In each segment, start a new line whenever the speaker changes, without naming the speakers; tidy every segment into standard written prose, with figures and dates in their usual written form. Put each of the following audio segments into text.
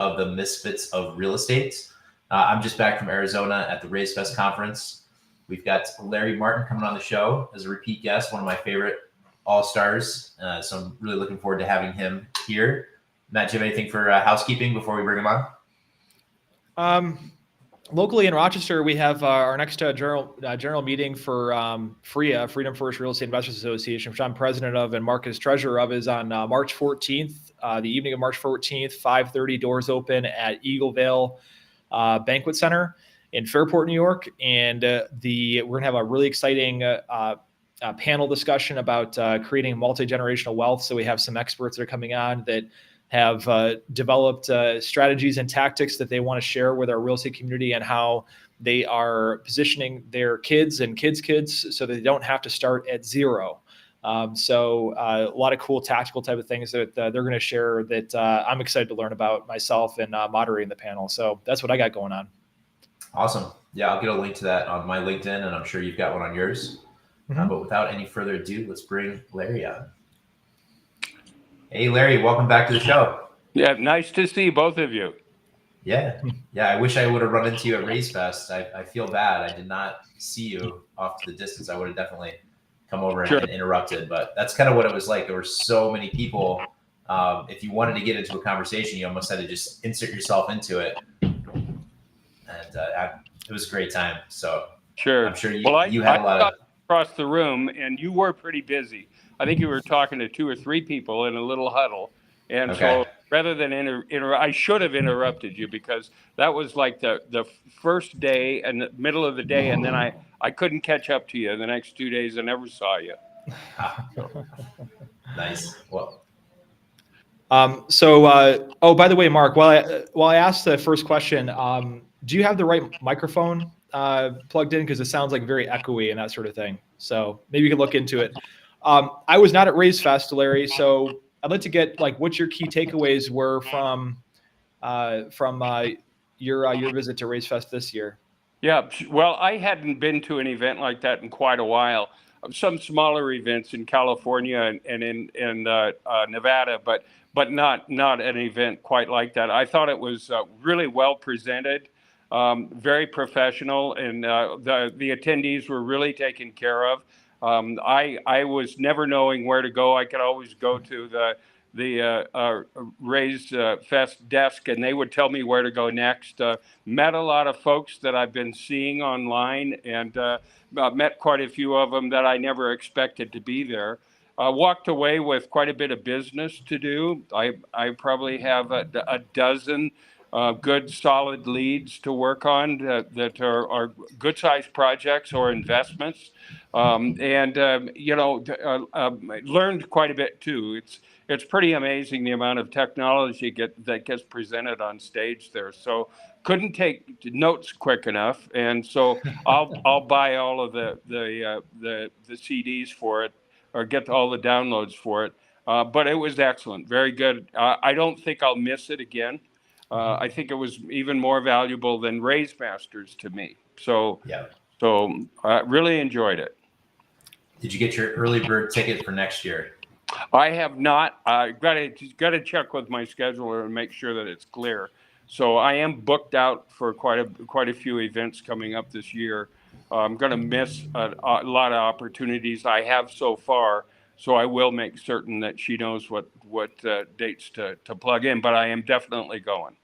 of the Misfits of Real Estate. I'm just back from Arizona at the Raise Fest conference. We've got Larry Martin coming on the show as a repeat guest, one of my favorite all-stars. So I'm really looking forward to having him here. Matt, do you have anything for housekeeping before we bring him on?
Locally in Rochester, we have our next general meeting for FRIA, Freedom First Real Estate Investors Association, which I'm president of and Mark is treasurer of, is on March 14th, the evening of March 14th, 5:30, doors open at Eagle Vale Banquet Center in Fairport, New York. And we're going to have a really exciting panel discussion about creating multi-generational wealth. So we have some experts that are coming on that have developed strategies and tactics that they want to share with our real estate community, and how they are positioning their kids and kids so that they don't have to start at zero. So a lot of cool tactical type of things that they're going to share that I'm excited to learn about myself and moderating the panel. So that's what I got going on.
Awesome. Yeah, I'll get a link to that on my LinkedIn, and I'm sure you've got one on yours.
Mm-hmm.
But without any further ado, let's bring Larry on. Hey, Larry, welcome back to the show.
Yeah, nice to see both of you.
Yeah. I wish I would have run into you at Raise Fest. I feel bad. I did not see you off to the distance. I would have definitely come over and interrupted, but that's kind of what it was like. There were so many people. If you wanted to get into a conversation, you almost had to just insert yourself into it. And it was a great time. So
sure.
I'm sure you had a lot of
across the room, and you were pretty busy. I think you were talking to 2 or 3 people in a little huddle. And so rather than I should have interrupted you, because that was like the first day and the middle of the day. And then I couldn't catch up to you the next 2 days. I never saw you.
Nice. Well,
by the way, Mark, while I asked the first question, do you have the right microphone plugged in? Because it sounds like very echoey and that sort of thing. So maybe you can look into it. I was not at Raise Fest, Larry, so I'd like to get what your key takeaways were from your visit to Raise Fest this year.
Yeah, well, I hadn't been to an event like that in quite a while. Some smaller events in California and in Nevada, but not an event quite like that. I thought it was really well presented, very professional, and the attendees were really taken care of. I was never knowing where to go. I could always go to the Raise Fest desk, and they would tell me where to go next. Met a lot of folks that I've been seeing online, and met quite a few of them that I never expected to be there. Walked away with quite a bit of business to do. I probably have a dozen good solid leads to work on that are good sized projects or investments. Learned quite a bit too. It's pretty amazing the amount of technology that gets presented on stage there. So couldn't take notes quick enough, and so I'll buy all of the CDs for it, or get all the downloads for it. But it was excellent, very good. I don't think I'll miss it again. I think it was even more valuable than Raise Masters to me. So really enjoyed it.
Did you get your early bird ticket for next year?
I have not. I got to check with my scheduler and make sure that it's clear. So I am booked out for quite a few events coming up this year. I'm going to miss a lot of opportunities I have so far. So I will make certain that she knows what dates to plug in. But I am definitely going.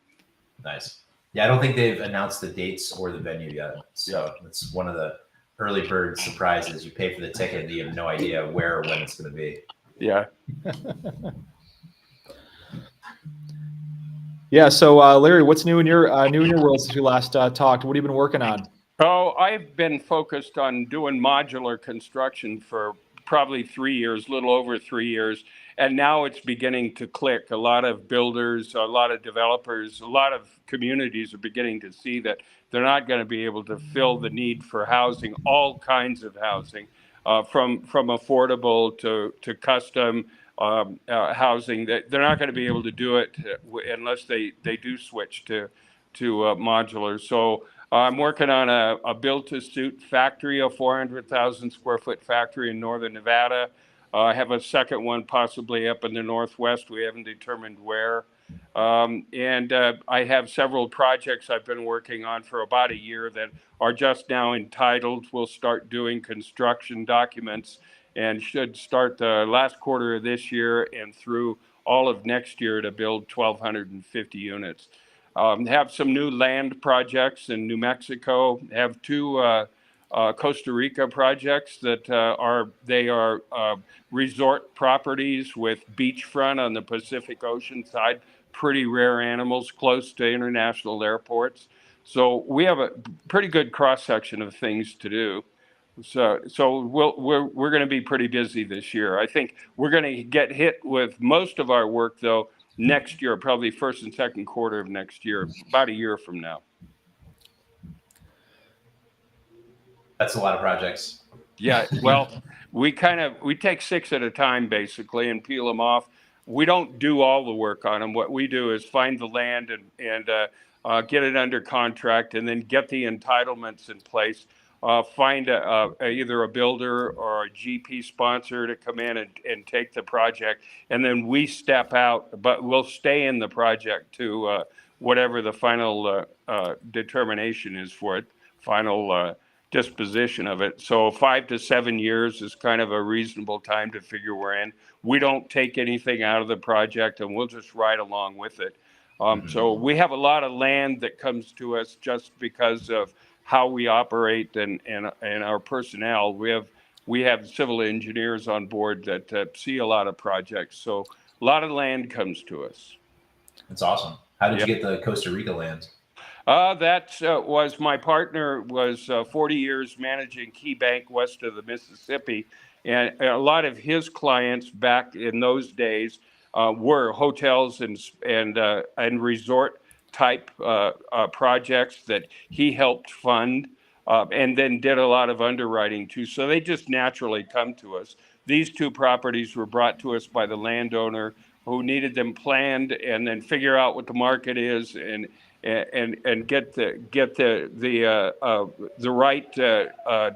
Nice. Yeah, I don't think they've announced the dates or the venue yet. So it's one of the early bird surprises. You pay for the ticket and you have no idea where or when it's going to be.
Yeah.
Yeah. So, Larry, what's new in your world since we last talked? What have you been working on?
Oh, I've been focused on doing modular construction for probably 3 years, a little over 3 years. And now it's beginning to click. A lot of builders, a lot of developers, a lot of communities are beginning to see that they're not going to be able to fill the need for housing, all kinds of housing, from affordable to custom housing. That they're not going to be able to do it unless they do switch to modular. So I'm working on a build-to-suit factory, a 400,000 square foot factory in northern Nevada. I have a second one possibly up in the Northwest. We haven't determined where. And I have several projects I've been working on for about a year that are just now entitled. We'll start doing construction documents and should start the last quarter of this year and through all of next year to build 1,250 units. Have some new land projects in New Mexico. Have two Costa Rica projects that are resort properties with beachfront on the Pacific Ocean side. Pretty rare animals close to international airports. So we have a pretty good cross section of things to do. So we're going to be pretty busy this year. I think we're going to get hit with most of our work though next year, probably first and second quarter of next year, about a year from now.
That's a lot of projects.
Yeah, well, we take 6 at a time basically and peel them off. We don't do all the work on them. What we do is find the land and get it under contract, and then get the entitlements in place. Find either a builder or a GP sponsor to come in and take the project, and then we step out, but we'll stay in the project to whatever the final determination is for it, final disposition of it. So 5 to 7 years is kind of a reasonable time to figure we're in. We don't take anything out of the project, and we'll just ride along with it. So we have a lot of land that comes to us just because of how we operate and our personnel. We have civil engineers on board that see a lot of projects. So a lot of land comes to us.
That's awesome. How did you get the Costa Rica land?
That was my partner was 40 years managing Key Bank west of the Mississippi. And a lot of his clients back in those days were hotels and resort type projects that he helped fund and then did a lot of underwriting too. So they just naturally come to us. These two properties were brought to us by the landowner who needed them planned and then figure out what the market is and get the right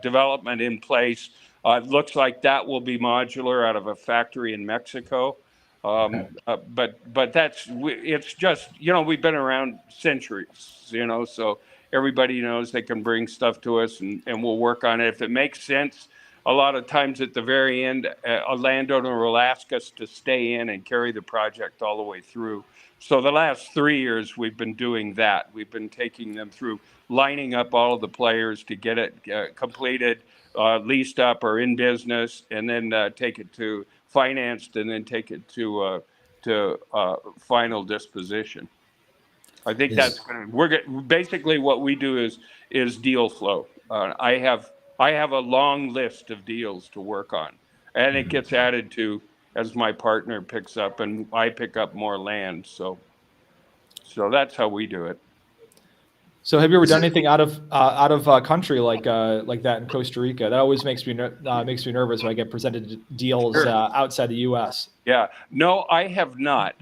development in place. It looks like that will be modular out of a factory in Mexico. But it's just, we've been around centuries, so everybody knows they can bring stuff to us and we'll work on it. If it makes sense, a lot of times at the very end, a landowner will ask us to stay in and carry the project all the way through. So the last 3 years, we've been doing that. We've been taking them through, lining up all of the players to get it completed, leased up or in business, and then take it to financed, and then take it to final disposition. I think basically what we do is deal flow. I have a long list of deals to work on, and it gets added to as my partner picks up and I pick up more land. So that's how we do it.
So have you ever done anything out of country like that in Costa Rica? That always makes me nervous when I get presented deals outside the U.S.
Yeah, no, I have not.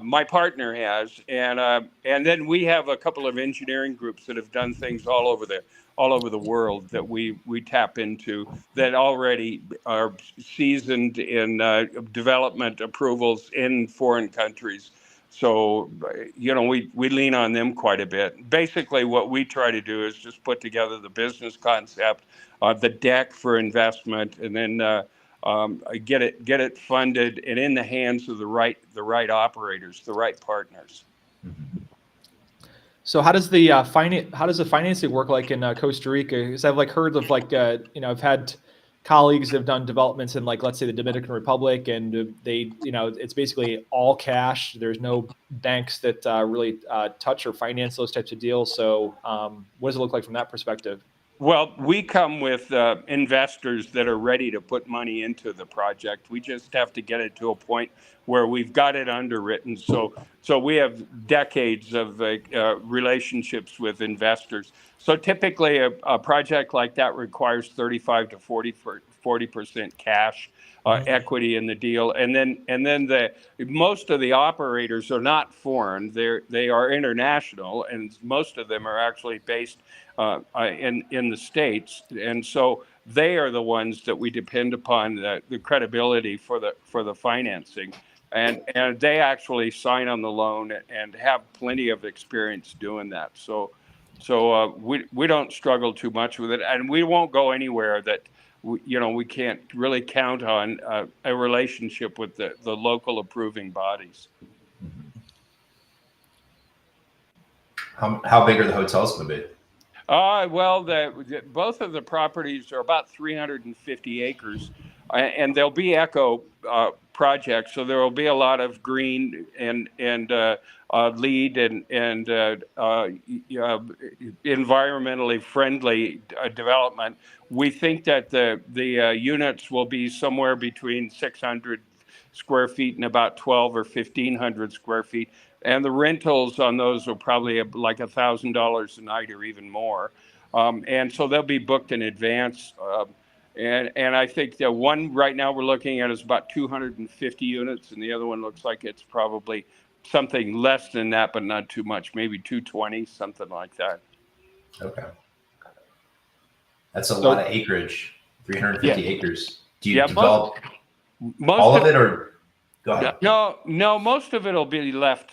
My partner has, and then we have a couple of engineering groups that have done things all over the world that we tap into that already are seasoned in development approvals in foreign countries. So, we lean on them quite a bit. Basically, what we try to do is just put together the business concept, the deck for investment, and then get it funded and in the hands of the right operators, the right partners.
So how does the financing work like in Costa Rica? Because I've heard of I've had colleagues that have done developments in let's say the Dominican Republic, and they it's basically all cash. There's no banks that really touch or finance those types of deals. So what does it look like from that perspective?
Well, we come with investors that are ready to put money into the project. We just have to get it to a point where we've got it underwritten. So we have decades of relationships with investors. So typically a project like that requires 35 to 40% cash equity in the deal, and then most of the operators are not foreign; they are international, and most of them are actually based in the States, and so they are the ones that we depend upon the credibility for the financing. and they actually sign on the loan and have plenty of experience doing that. So we don't struggle too much with it, and we won't go anywhere that we can't really count on a relationship with the local approving bodies.
How big are the hotels going to be?
Well, both of the properties are about 350 acres, and there'll be eco projects, so there will be a lot of green and LEED and environmentally friendly development. We think that the units will be somewhere between 600 square feet and about 12 or 1,500 square feet. And the rentals on those are probably like $1,000 a night or even more. And so they'll be booked in advance. And I think the one right now we're looking at is about 250 units, and the other one looks like it's probably something less than that, but not too much, maybe 220, something like that.
Okay. That's a lot of acreage, 350 acres. Do you develop all of it, or go ahead?
No, most of it will be left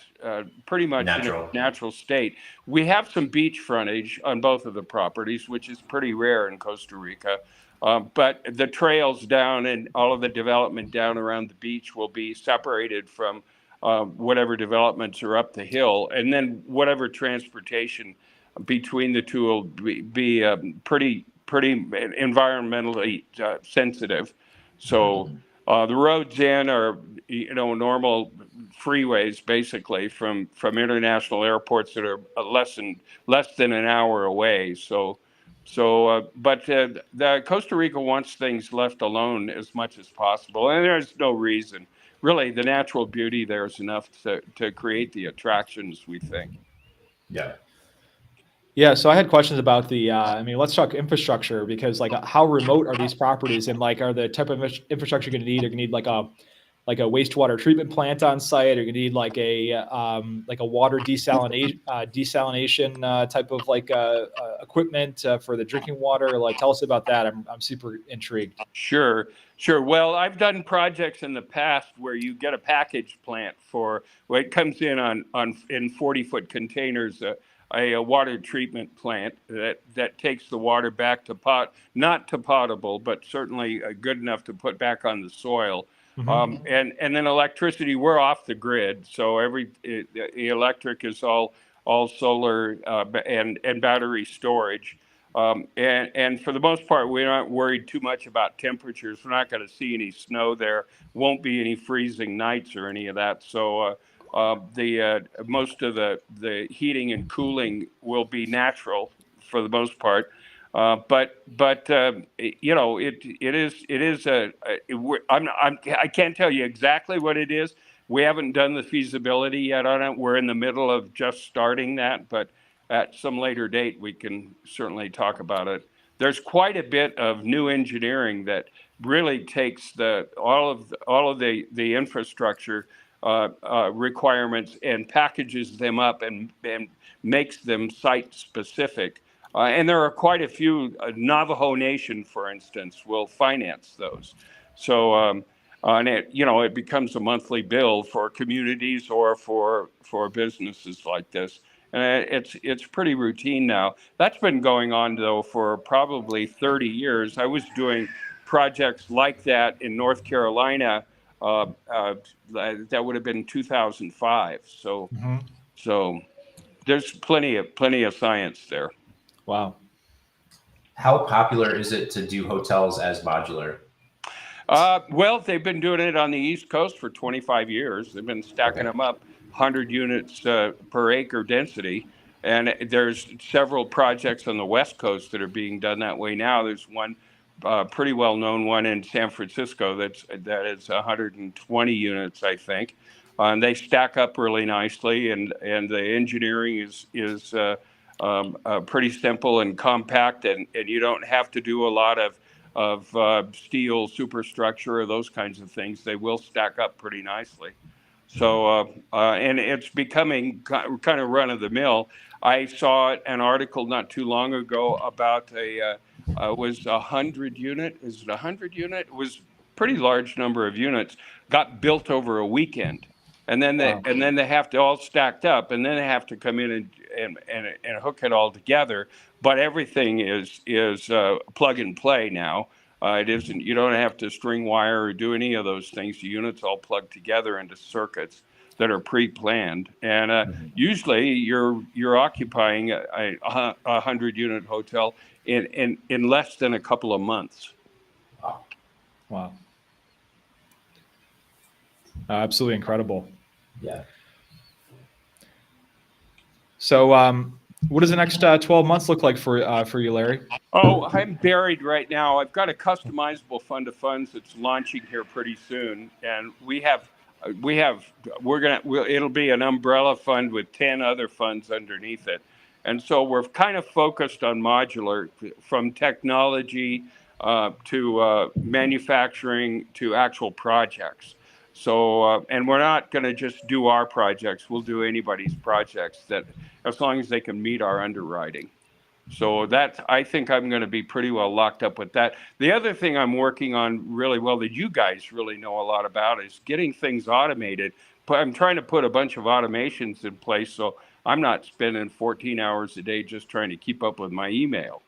pretty much
natural.
In a natural state. We have some beach frontage on both of the properties, which is pretty rare in Costa Rica. But the trails down and all of the development down around the beach will be separated from whatever developments are up the hill. And then whatever transportation between the two will be pretty environmentally sensitive. So the roads in are, normal freeways basically from international airports that are less than an hour away. But the Costa Rica wants things left alone as much as possible, and there's no reason. Really, the natural beauty there is enough to create the attractions, we think.
Yeah.
Yeah, so I had questions about let's talk infrastructure, because how remote are these properties, and are the type of infrastructure you're going to need? Are you going to need like a wastewater treatment plant on site, or you need like a water desalination type of equipment for the drinking water? Tell us about that. I'm super intrigued.
Sure. Well, I've done projects in the past where you get a package plant it comes in in 40-foot containers. A water treatment plant that takes the water back to not to potable, but certainly good enough to put back on the soil. Mm-hmm. And then electricity, we're off the grid, so the electric is all solar and battery storage. And for the most part, we're not worried too much about temperatures. We're not going to see any snow there. Won't be any freezing nights or any of that. So most of the heating and cooling will be natural for the most part. But it is I can't tell you exactly what it is. We haven't done the feasibility yet on it. We're in the middle of just starting that, but at some later date we can certainly talk about it. There's quite a bit of new engineering that really takes all of the infrastructure requirements and packages them up and makes them site specific. And there are quite a few. Navajo Nation, for instance, will finance those. So and it becomes a monthly bill for communities or for businesses like this. And it's pretty routine now. That's been going on though for probably 30 years. I was doing projects like that in North Carolina. That would have been 2005. So, mm-hmm. So there's plenty of science there.
Wow.
How popular is it to do hotels as modular?
Well, they've been doing it on the East Coast for 25 years. They've been stacking them up 100 units per acre density. And there's several projects on the West Coast that are being done that way now. There's one pretty well-known one in San Francisco that is 120 units, I think. And they stack up really nicely, and the engineering is pretty simple and compact, and you don't have to do a lot of steel superstructure or those kinds of things. They will stack up pretty nicely. So, and it's becoming kind of run of the mill. I saw an article not too long ago about was 100 unit. Is it 100 unit? It was pretty large number of units got built over a weekend. And then
Wow.
they have to all stacked up, and then they have to come in and hook it all together. But everything is plug and play now. It isn't. You don't have to string wire or do any of those things. The units all plug together into circuits that are pre-planned, and usually you're occupying a 100-unit hotel in less than a couple of months.
Wow. Absolutely incredible.
Yeah.
So, what does the next 12 months look like for you, Larry?
Oh, I'm buried right now. I've got a customizable fund of funds that's launching here pretty soon, and it'll be an umbrella fund with 10 other funds underneath it. And so we're kind of focused on modular, from technology to manufacturing to actual projects. So, and we're not going to just do our projects. We'll do anybody's projects, that as long as they can meet our underwriting. So I think I'm going to be pretty well locked up with that. The other thing I'm working on really well that you guys really know a lot about is getting things automated. But I'm trying to put a bunch of automations in place, so I'm not spending 14 hours a day just trying to keep up with my email.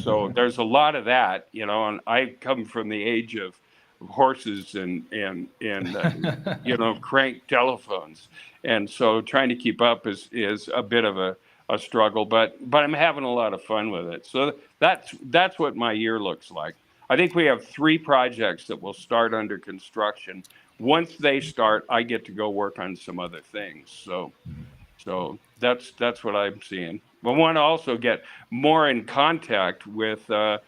So there's a lot of that, and I come from the age of horses and crank telephones. And so trying to keep up is a bit of a struggle, but I'm having a lot of fun with it. So that's what my year looks like. I think we have 3 projects that will start under construction. Once they start, I get to go work on some other things. So that's what I'm seeing. I want to also get more in contact with the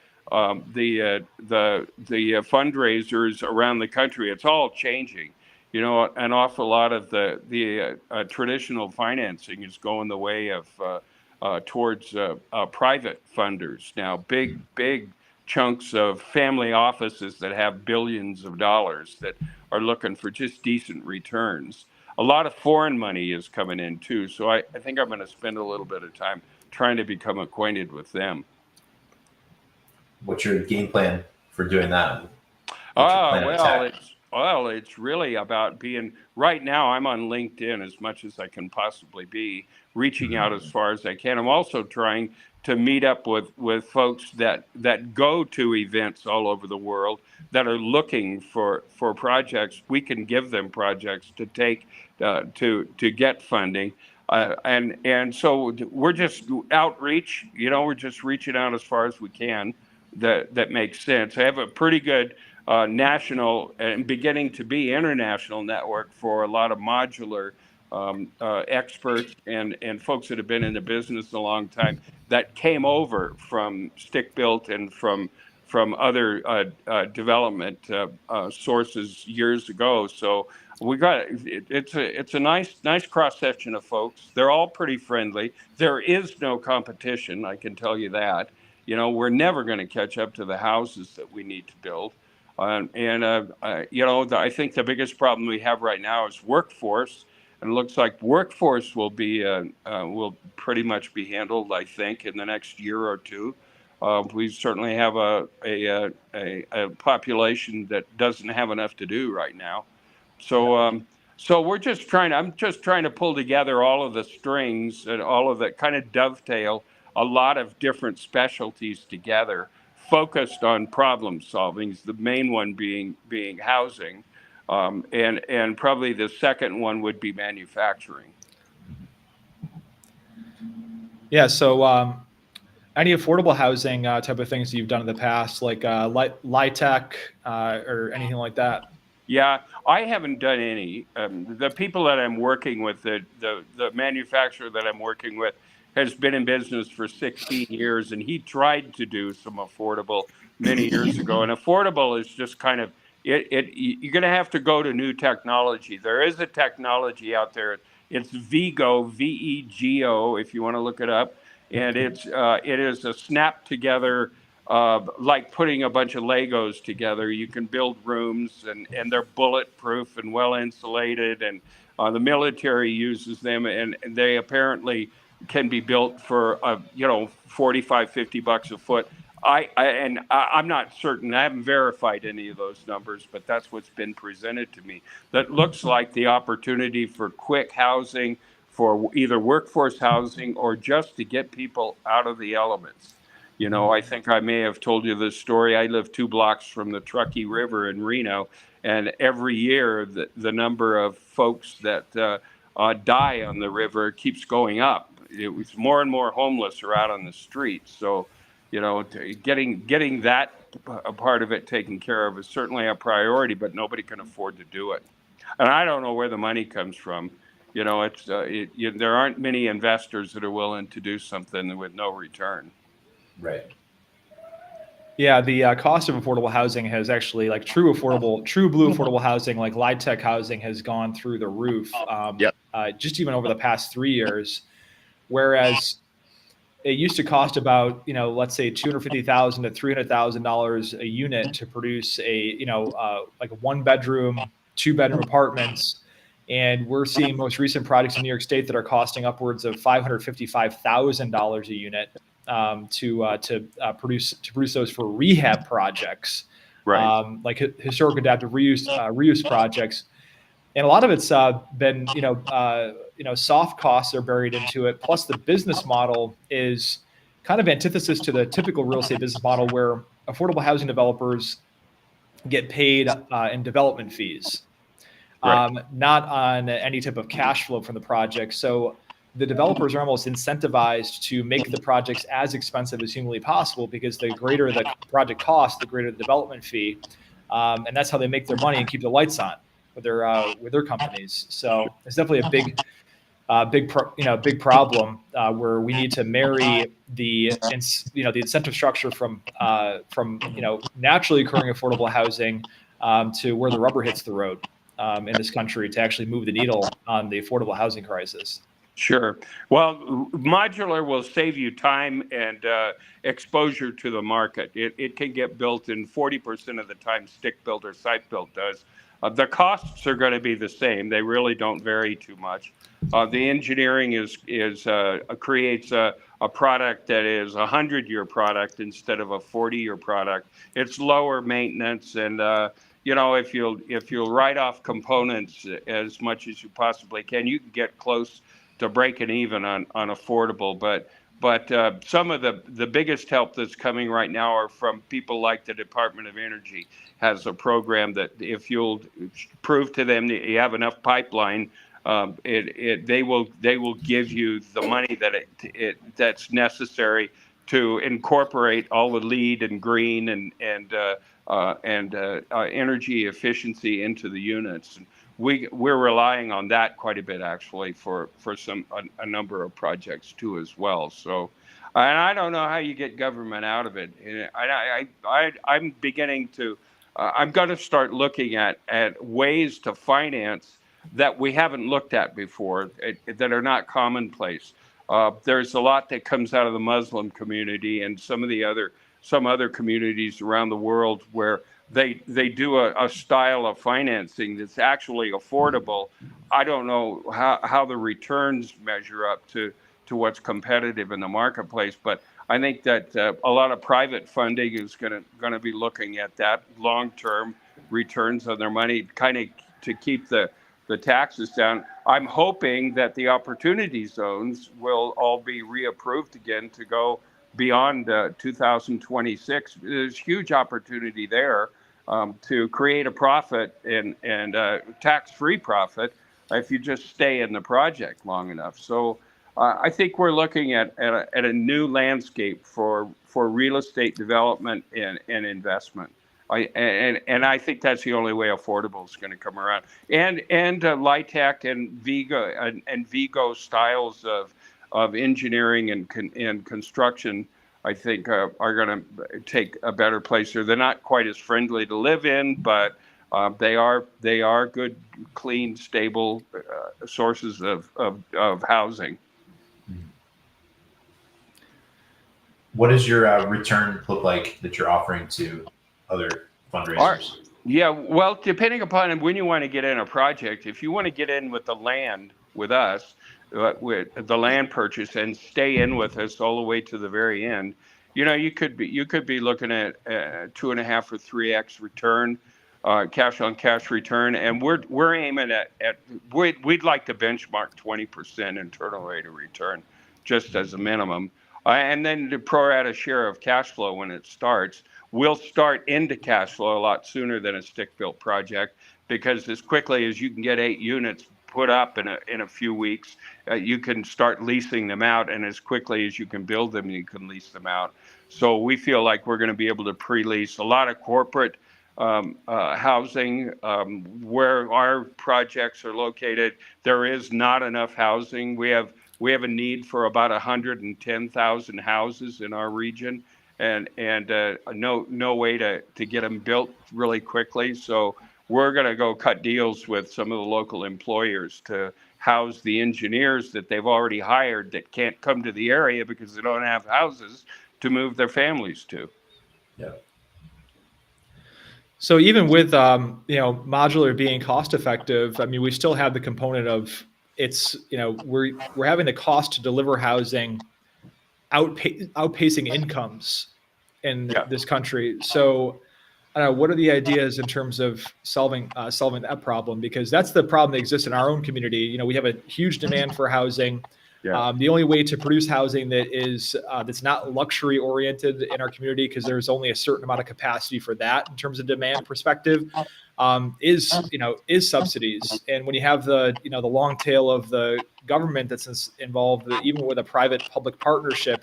fundraisers around the country. It's all changing. An awful lot of the traditional financing is going the way of towards private funders now. Big chunks of family offices that have billions of dollars that are looking for just decent returns. A lot of foreign money is coming in too, so I think I'm going to spend a little bit of time trying to become acquainted with them.
What's your game plan for doing that?
It's really about being, right now I'm on LinkedIn as much as I can possibly be, reaching out as far as I can. I'm also trying to meet up with folks that go to events all over the world that are looking for projects. We can give them projects to take to get funding. And so we're just outreach, we're just reaching out as far as we can that makes sense. I have a pretty good national and beginning to be international network for a lot of modular experts and folks that have been in the business a long time that came over from stick built and from other development sources years ago. So we got it's a nice cross section of folks. They're all pretty friendly. There is no competition, I can tell you that. We're never going to catch up to the houses that we need to build. I think the biggest problem we have right now is workforce, and it looks like workforce will pretty much be handled, I think, in the next year or two. We certainly have a population that doesn't have enough to do right now. So I'm just trying to pull together all of the strings and all of that, kind of dovetail a lot of different specialties together, focused on problem solving, the main one being housing, and probably the second one would be manufacturing.
Yeah. So any affordable housing type of things that you've done in the past, like LIHTC or anything like that?
Yeah, I haven't done any. The people that I'm working with, the manufacturer that I'm working with, has been in business for 16 years, and he tried to do some affordable many years ago. And affordable is just kind of you're going to have to go to new technology. There is a technology out there. It's VEGO, VEGO, if you want to look it up, and it is a snap together. Like putting a bunch of Legos together. You can build rooms, and they're bulletproof and well insulated, and the military uses them, and they apparently can be built for $45-50 a foot. I'm not certain. I haven't verified any of those numbers, but that's what's been presented to me. That looks like the opportunity for quick housing, for either workforce housing or just to get people out of the elements. You know, I think I may have told you this story. I live 2 blocks from the Truckee River in Reno, and every year the number of folks that die on the river keeps going up. It was more and more homeless are out on the streets. So, you know, getting that part of it taken care of is certainly a priority, but nobody can afford to do it. And I don't know where the money comes from. You know, there aren't many investors that are willing to do something with no return.
Right.
Yeah, the cost of affordable housing has actually, like true blue affordable housing, like LIHTC housing, has gone through the roof. Just even over the past 3 years, whereas it used to cost about, let's say $250,000 to $300,000 a unit to produce a, like a 1-bedroom, 2-bedroom apartments. And we're seeing most recent projects in New York State that are costing upwards of $555,000 a unit to produce those for rehab projects,
Right.
like historic adaptive reuse projects. And a lot of it's been, soft costs are buried into it. Plus, the business model is kind of antithesis to the typical real estate business model, where affordable housing developers get paid in development fees, not on any type of cash flow from the project. So the developers are almost incentivized to make the projects as expensive as humanly possible, because the greater the project cost, the greater the development fee, and that's how they make their money and keep the lights on with their companies. So it's definitely a big problem where we need to marry the incentive structure from naturally occurring affordable housing to where the rubber hits the road in this country to actually move the needle on the affordable housing crisis.
Sure. Well, modular will save you time and exposure to the market. It can get built in 40% of the time stick built or site built does. The costs are going to be the same. They really don't vary too much. The engineering creates a product that is a 100-year product instead of a 40-year product. It's lower maintenance, and if you'll write off components as much as you possibly can, you can get close to breaking even on affordable. But some of the biggest help that's coming right now are from people like the Department of Energy has a program that if you'll prove to them that you have enough pipeline, they will give you the money that's necessary to incorporate all the LEED and green and energy efficiency into the units. And we're relying on that quite a bit, actually, for a number of projects too as well. So, and I don't know how you get government out of it. I'm beginning to. I'm going to start looking at ways to finance that we haven't looked at before, that are not commonplace. There's a lot that comes out of the Muslim community and some other communities around the world where they do a style of financing that's actually affordable. I don't know how the returns measure up to what's competitive in the marketplace, but I think that a lot of private funding is going to be looking at that long-term returns on their money, kind of to keep the taxes down. I'm hoping that the opportunity zones will all be reapproved again to go beyond 2026. There's huge opportunity there to create a profit and tax-free profit if you just stay in the project long enough. So I think we're looking at a new landscape for real estate development and investment. I think that's the only way affordable is going to come around. And LIHTC and Vigo styles of engineering and construction, I think, are going to take a better place here. They're not quite as friendly to live in, but they are good, clean, stable sources of housing.
What does your return look like that you're offering to other fundraisers?
Yeah, well, depending upon when you want to get in a project, if you want to get in with the land with us, with the land purchase and stay in with us all the way to the very end, you could be looking at 2.5 or 3x return, cash on cash return, and we're aiming at we'd like to benchmark 20% internal rate of return, just as a minimum, and then the pro rata share of cash flow when it starts. We'll start into cash flow a lot sooner than a stick-built project, because as quickly as you can get 8 units put up in a few weeks, you can start leasing them out, and as quickly as you can build them, you can lease them out. So we feel like we're going to be able to pre-lease a lot of corporate housing where our projects are located. There is not enough housing. We have a need for about 110,000 houses in our region, and no way to get them built really quickly. So we're going to go cut deals with some of the local employers to house the engineers that they've already hired that can't come to the area because they don't have houses to move their families to.
Yeah.
So even with modular being cost effective, I mean, we still have the component of we're having the cost to deliver housing outpacing incomes in this country. So I don't know, what are the ideas in terms of solving that problem? Because that's the problem that exists in our own community. We have a huge demand for housing.
Yeah.
The only way to produce housing that is that's not luxury oriented in our community, because there's only a certain amount of capacity for that in terms of demand perspective, is subsidies. And when you have the long tail of the government that's involved, even with a private public partnership,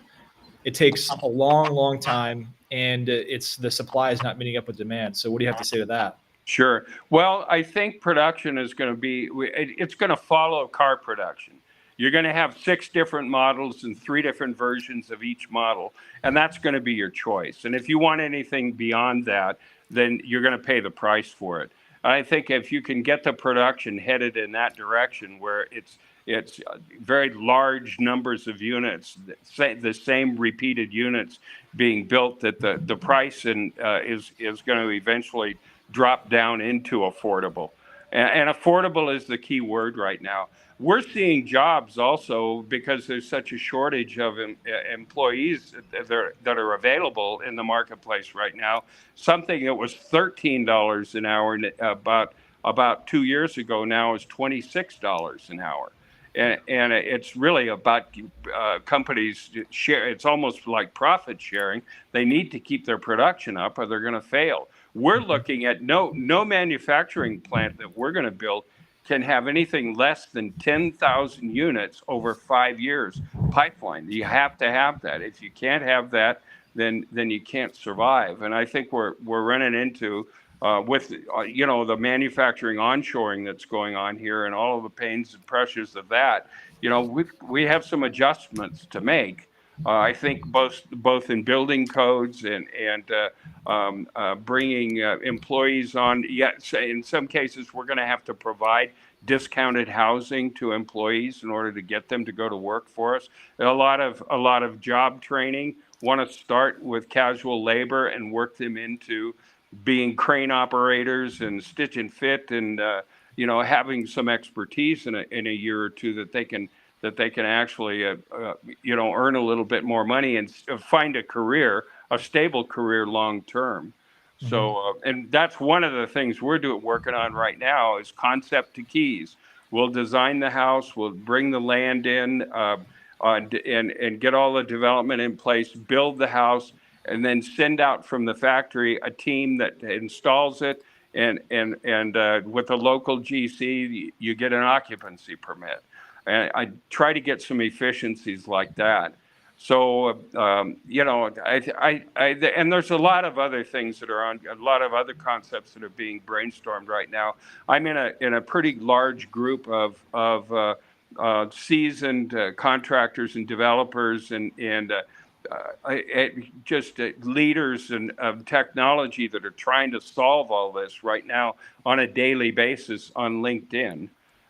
it takes a long time, and the supply is not meeting up with demand. So what do you have to say to that?
Sure. Well, I think production is going to be, it's going to follow car production. You're going to have 6 different models and 3 different versions of each model, and that's going to be your choice. And if you want anything beyond that, then you're going to pay the price for it. I think if you can get the production headed in that direction, where it's very large numbers of units, the same repeated units being built, that the price is going to eventually drop down into affordable. And affordable is the key word right now. We're seeing jobs also, because there's such a shortage of employees that are available in the marketplace right now. Something that was $13 an hour about 2 years ago now is $26 an hour. And it's really about companies share. It's almost like profit sharing. They need to keep their production up, or they're going to fail. We're looking at no manufacturing plant that we're going to build can have anything less than 10,000 units over 5 years pipeline. You have to have that. If you can't have that, then you can't survive. And I think we're running into with the manufacturing onshoring that's going on here, and all of the pains and pressures of that. We have some adjustments to make. I think both in building codes and bringing employees on. Yes, in some cases we're going to have to provide discounted housing to employees in order to get them to go to work for us. A lot of job training. Want to start with casual labor and work them into being crane operators and stitch and fit, and having some expertise in a year or two that they can actually earn a little bit more money and find a stable career long term. Mm-hmm. So and that's one of the things we're working on right now is concept to keys. We'll design the house, we'll bring the land in, and get all the development in place, build the house, and then send out from the factory a team that installs it, and with a local GC, you get an occupancy permit. And I try to get some efficiencies like that. So and there's a lot of other things that are a lot of other concepts that are being brainstormed right now. I'm in a pretty large group of seasoned contractors and developers and just leaders of technology that are trying to solve all this right now on a daily basis on LinkedIn.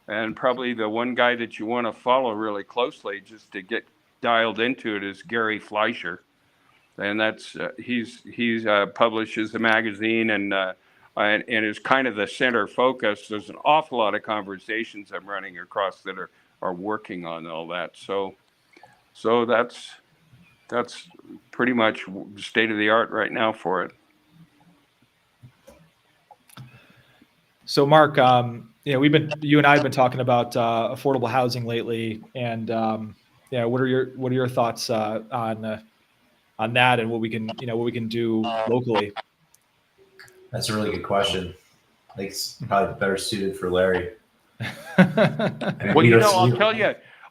And probably the one guy that you want to follow really closely just to get dialed into it is Gary Fleischer. And that's he's publishes a magazine and is kind of the center focus. There's an awful lot of conversations I'm running across that are working on all that. So that's pretty much state of the art right now for it.
So Mark, you and I have been talking about affordable housing lately, and what are your thoughts on that and what we can do locally?
That's a really good question. I think it's probably better suited for Larry.
Well,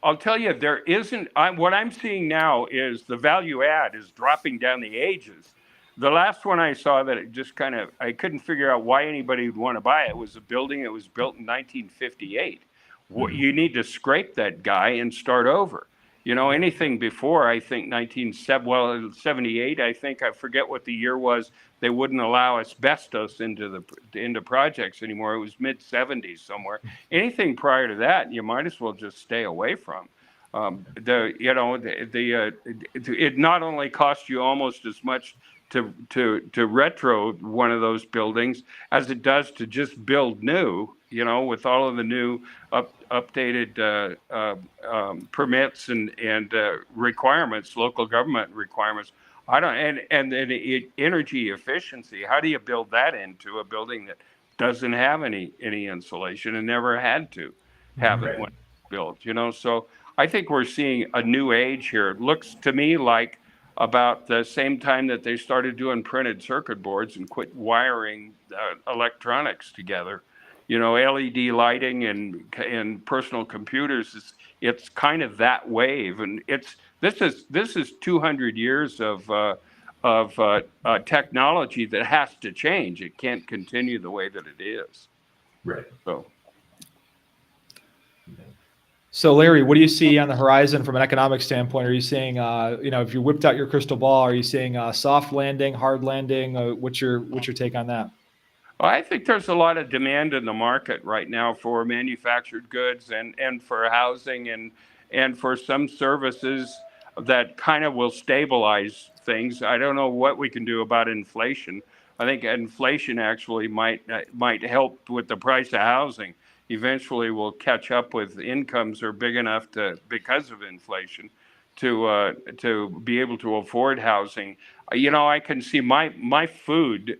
I'll tell you, there isn't. What I'm seeing now is the value add is dropping down the ages. The last one I saw that it just I couldn't figure out why anybody would want to buy it was a building that was built in 1958. You need to scrape that guy and start over. Anything before, I think 1978, I forget what the year was. They wouldn't allow asbestos into projects anymore. It was mid 70s somewhere. Anything prior to that, you might as well just stay away from. It not only costs you almost as much to retro one of those buildings as it does to just build new, with all of the new updated permits and requirements, local government requirements. And energy efficiency. How do you build that into a building that doesn't have any insulation and never had to have it when built? So I think we're seeing a new age here. It looks to me like about the same time that they started doing printed circuit boards and quit wiring electronics together. LED lighting and personal computers it's kind of that wave, and this is 200 years of technology that has to change. It can't continue the way that it is.
Right.
So Larry, what do you see on the horizon from an economic standpoint? Are you seeing, if you whipped out your crystal ball, are you seeing soft landing, hard landing? What's your take on that?
Well, I think there's a lot of demand in the market right now for manufactured goods and for housing and for some services that kind of will stabilize things. I don't know what we can do about inflation. I think inflation actually might help with the price of housing. Eventually we'll catch up with incomes are big enough because of inflation to be able to afford housing. I can see my food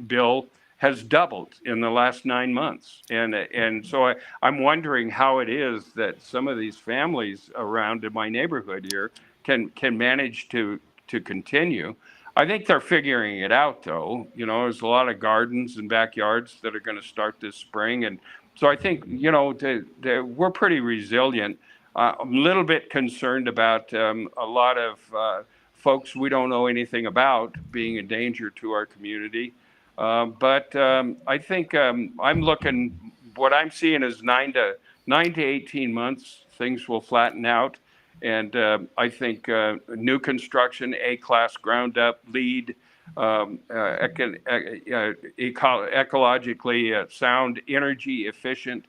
bill has doubled in the last 9 months. And so I'm wondering how it is that some of these families around in my neighborhood here can manage to continue. I think they're figuring it out, though. There's a lot of gardens and backyards that are going to start this spring. And so I think, we're pretty resilient. I'm a little bit concerned about a lot of folks we don't know anything about being a danger to our community. But I think I'm looking, what I'm seeing is 9 to 18 months, things will flatten out. And I think new construction, A-class ground up, LEED, ecologically sound, energy efficient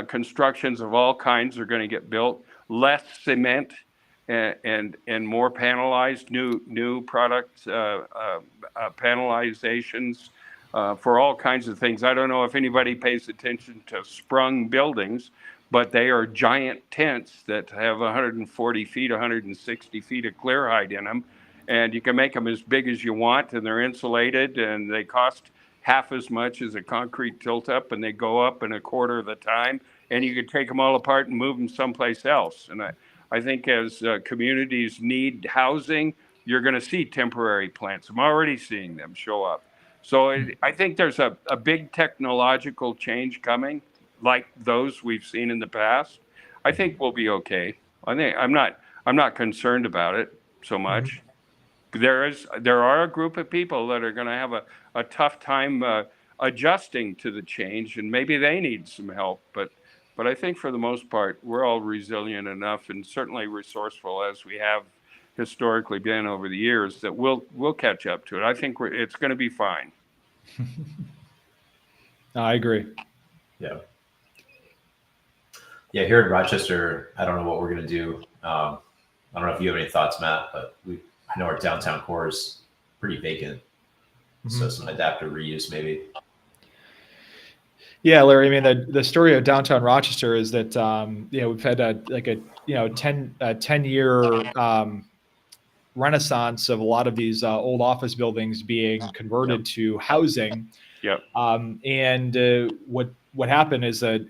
constructions of all kinds are going to get built. Less cement and more panelized, new product panelizations for all kinds of things. I don't know if anybody pays attention to sprung buildings, but they are giant tents that have 140 feet, 160 feet of clear height in them. And you can make them as big as you want, and they're insulated, and they cost half as much as a concrete tilt-up, and they go up in a quarter of the time, and you can take them all apart and move them someplace else. And I think as communities need housing, you're going to see temporary plants. I'm already seeing them show up. So I think there's a big technological change coming, like those we've seen in the past. I think we'll be okay. I'm not concerned about it so much. There are a group of people that are going to have a tough time adjusting to the change, and maybe they need some help. But I think for the most part, we're all resilient enough and certainly resourceful as we have historically been over the years that we'll catch up to it. I think it's going to be fine.
I agree.
Yeah. Yeah. Here in Rochester, I don't know what we're going to do. I don't know if you have any thoughts, Matt, but I know our downtown core is pretty vacant. So some adaptive reuse maybe.
Yeah, Larry. I mean, the story of downtown Rochester is that we've had a 10-year renaissance of a lot of these old office buildings being converted to housing.
Yep.
What happened is that,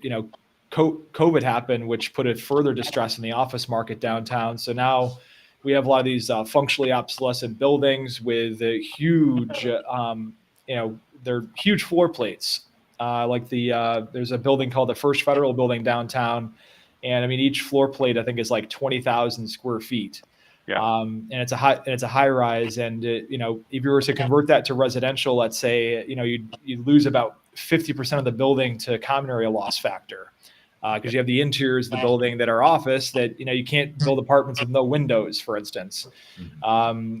COVID happened, which put a further distress in the office market downtown. So now we have a lot of these functionally obsolescent buildings with huge, they're huge floor plates. There's a building called the First Federal Building downtown, and I mean each floor plate I think is like 20,000 square feet.
Yeah.
And it's a high rise, and if you were to convert that to residential, let's say, you'd lose about 50% of the building to common area loss factor, because you have the interiors of the building that are office that you can't build apartments with no windows, for instance.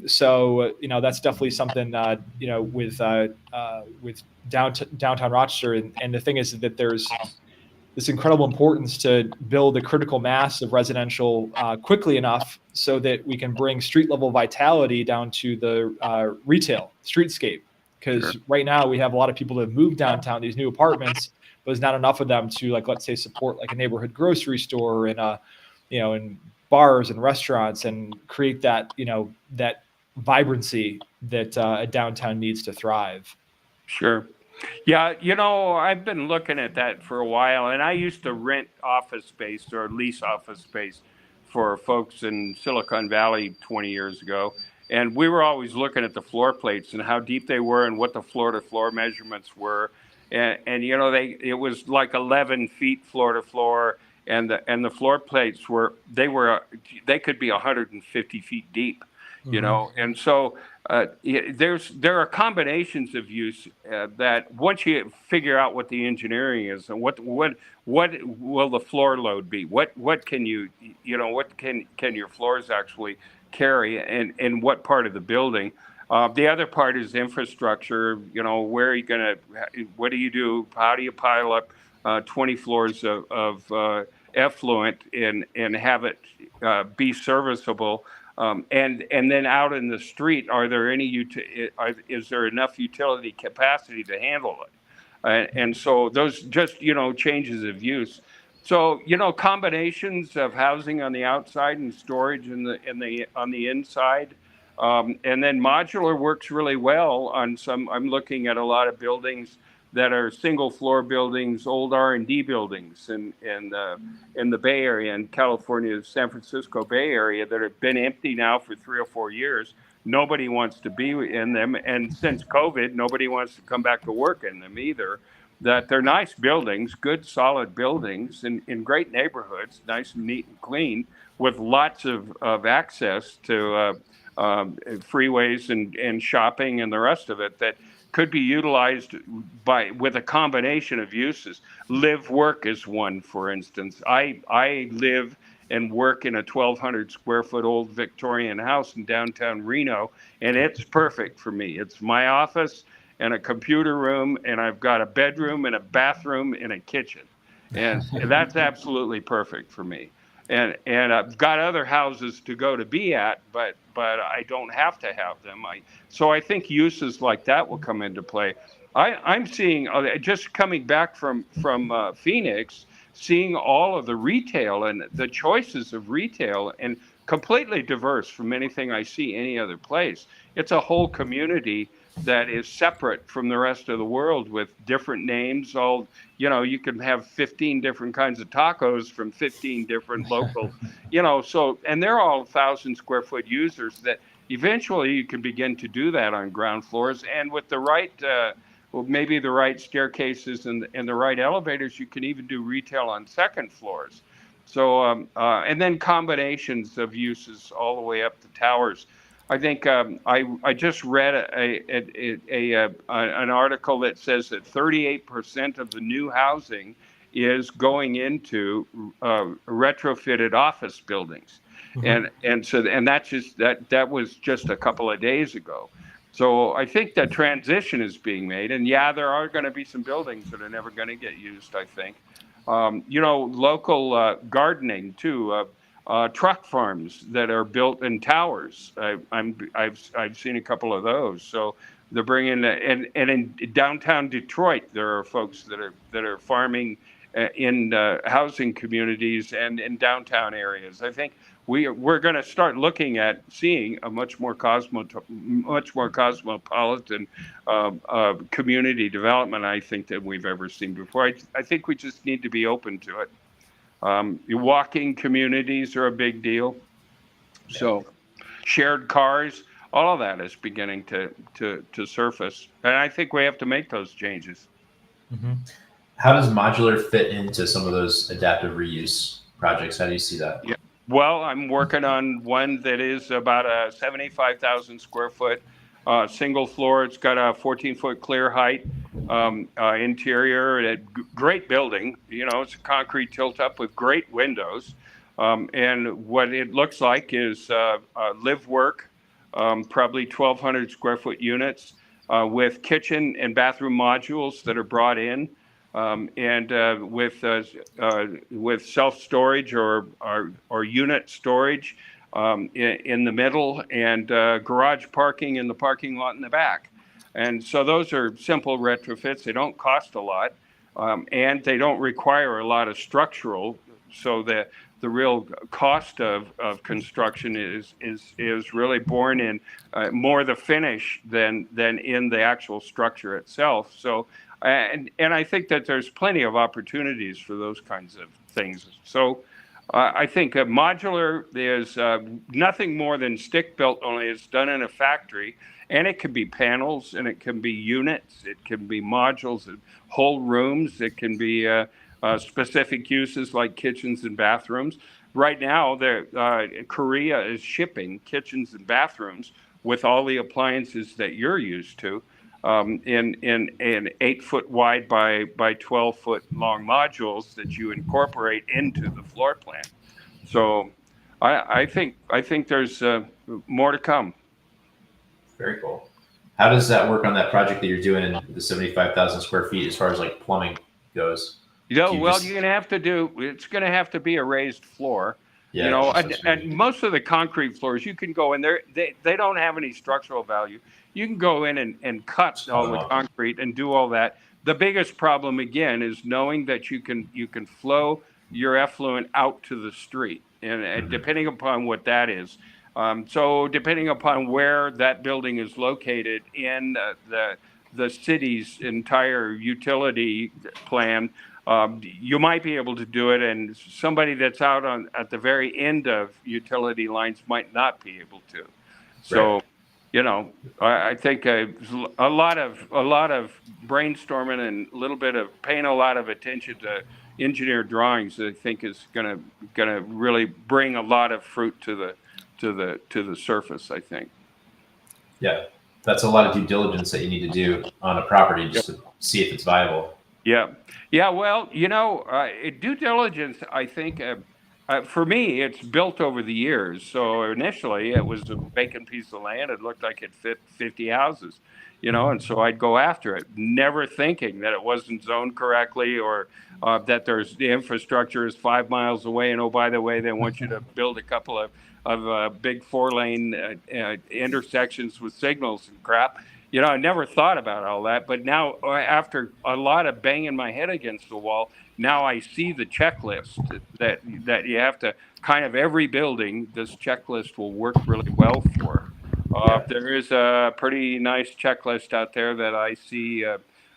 So that's definitely something with downtown Rochester, and the thing is that there's this incredible importance to build a critical mass of residential quickly enough so that we can bring street level vitality down to the retail streetscape. Because right now we have a lot of people that have moved downtown, these new apartments, but there's not enough of them to, like, let's say, support like a neighborhood grocery store and and bars and restaurants, and create that that vibrancy that a downtown needs to thrive.
Sure. Yeah, I've been looking at that for a while, and I used to rent office space or lease office space for folks in Silicon Valley 20 years ago. And we were always looking at the floor plates and how deep they were and what the floor to floor measurements were. And it was like 11 feet floor to floor, and the floor plates they could be 150 feet deep, and so there are combinations of use that once you figure out what the engineering is and what will the floor load be, what can what can your floors actually carry, and what part of the building. The other part is infrastructure. Where are you what do you do? How do you pile up 20 floors of effluent and have it be serviceable? And then out in the street, are there is there enough utility capacity to handle it? And so those just changes of use. So combinations of housing on the outside and storage on the inside, and then modular works really well on some. I'm looking at a lot of buildings that are single floor buildings, old R&D buildings in the Bay Area, in California, San Francisco Bay Area, that have been empty now for 3 or 4 years. Nobody wants to be in them. And since COVID, nobody wants to come back to work in them either. That they're nice buildings, good solid buildings in great neighborhoods, nice and neat and clean, with lots of access to freeways and shopping and the rest of it, that could be utilized with a combination of uses. Live work is one, for instance. I live and work in a 1,200 square foot old Victorian house in downtown Reno, and it's perfect for me. It's my office and a computer room, and I've got a bedroom and a bathroom and a kitchen, and that's absolutely perfect for me. And I've got other houses to go to be at, but I don't have to have them. So I think uses like that will come into play. I'm seeing, just coming back from Phoenix, seeing all of the retail and the choices of retail, and completely diverse from anything I see any other place. It's a whole community that is separate from the rest of the world, with different names. You can have 15 different kinds of tacos from 15 different local, so, and they're all 1,000 square foot users that eventually you can begin to do that on ground floors. And with the right, maybe the right staircases and the right elevators, you can even do retail on second floors. So, and then combinations of uses all the way up the towers. I think I just read an article that says that 38% of the new housing is going into retrofitted office buildings, and that was just a couple of days ago. So I think that transition is being made, and there are going to be some buildings that are never going to get used, I think. Local gardening too. Truck farms that are built in towers. I've seen a couple of those. So they're bringing and in downtown Detroit, there are folks that are farming in housing communities and in downtown areas. I think we're going to start looking at seeing a much more cosmopolitan community development, I think, than we've ever seen before. I think we just need to be open to it. Walking communities are a big deal. So shared cars, all of that is beginning to surface. And I think we have to make those changes.
Mm-hmm. How does modular fit into some of those adaptive reuse projects? How do you see that?
Yeah. Well, I'm working on one that is about a 75,000 square foot single floor. It's got a 14-foot clear height interior. A great building. You know, it's a concrete tilt up with great windows. And what it looks like is live work, probably 1,200 square foot units with kitchen and bathroom modules that are brought in. And with self-storage or unit storage in the middle, and garage parking in the parking lot in the back. And so those are simple retrofits. They don't cost a lot, and they don't require a lot of structural. So the real cost of construction is really borne in more the finish than in the actual structure itself. So. And I think that there's plenty of opportunities for those kinds of things. So I think a modular is nothing more than stick built, only it's done in a factory. And it can be panels, and it can be units, it can be modules, and whole rooms, it can be specific uses like kitchens and bathrooms. Right now, Korea is shipping kitchens and bathrooms with all the appliances that you're used to. In 8-foot wide by 12-foot long modules that you incorporate into the floor plan. So I think there's more to come.
Very cool. How does that work on that project that you're doing in the 75,000 square feet as far as like plumbing goes?
It's going to have to be a raised floor.
Yeah,
you know, and most of the concrete floors, you can go in there, they don't have any structural value. You can go in and cut all the concrete and do all that. The biggest problem, again, is knowing that you can flow your effluent out to the street, and depending upon what that is. So depending upon where that building is located in the city's entire utility plan, you might be able to do it, and somebody that's out at the very end of utility lines might not be able to. So. Right. You know, I think a lot of brainstorming and a little bit of paying a lot of attention to engineer drawings, I think, is gonna really bring a lot of fruit to the surface, I think.
Yeah, that's a lot of due diligence that you need to do on a property just to see if it's viable.
Yeah. Well, you know, due diligence, I think. For me, it's built over the years. So initially, it was a vacant piece of land. It looked like it fit 50 houses, you know, and so I'd go after it, never thinking that it wasn't zoned correctly, or that the infrastructure is 5 miles away. And oh, by the way, they want you to build a couple of big 4-lane intersections with signals and crap. You know, I never thought about all that, but now after a lot of banging my head against the wall, now I see the checklist that you have to kind of every building, this checklist will work really well for. There is a pretty nice checklist out there that I see.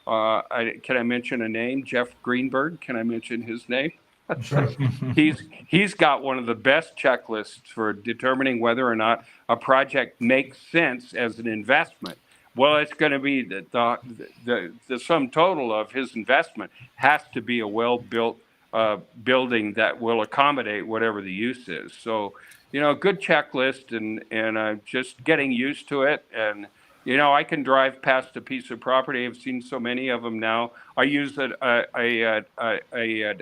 Can I mention a name? Jeff Greenberg. Can I mention his name?
Sure.
He's got one of the best checklists for determining whether or not a project makes sense as an investment. Well, it's going to be the sum total of his investment has to be a well-built building that will accommodate whatever the use is. So, you know, good checklist, and just getting used to it. And, you know, I can drive past a piece of property. I've seen so many of them now. I use an